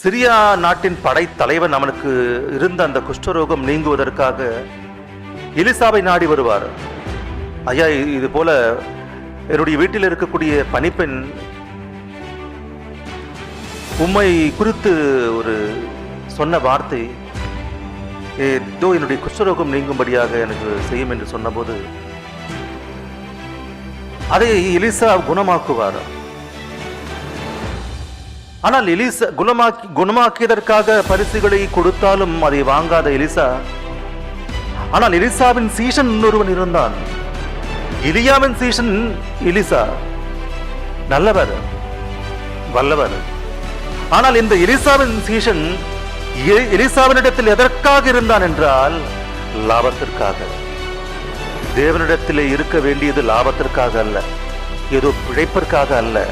Syria நாட்டின் படை தலைவன் அவனுக்கு இருந்த அந்த குஷ்டரோகம் நீங்குவதற்காக எலிசாவை நாடி வருவார். ஐயா, இது போல என்னுடைய வீட்டில் இருக்கக்கூடிய பணிப்பெண் உம்மை குறித்து ஒரு சொன்ன வார்த்தை ஏதோ என்னுடைய குஷ்டரோகம் நீங்கும்படியாக எனக்கு செய்யும் என்று சொன்னபோது அதை எலிசா குணமாக்குவார். ஆனால் எலிசா குணமாக்கியதற்காக பரிசுகளை கொடுத்தாலும் அதை வாங்காத எலிசா, ஆனால் எலிசாவின் சீஷன் இன்னொருவன் இருந்தான். எலியாவின் சீஷன் எலிசா நல்லவர், வல்லவர். ஆனால் இந்த எலிசாவின் சீஷன் எலிசாவினிடத்தில் எதற்காக இருந்தான் என்றால் லாபத்திற்காக. தேவனிடத்திலே இருக்க வேண்டியது லாபத்திற்காக அல்ல, ஏதோ பிழைப்பிற்காக அல்ல.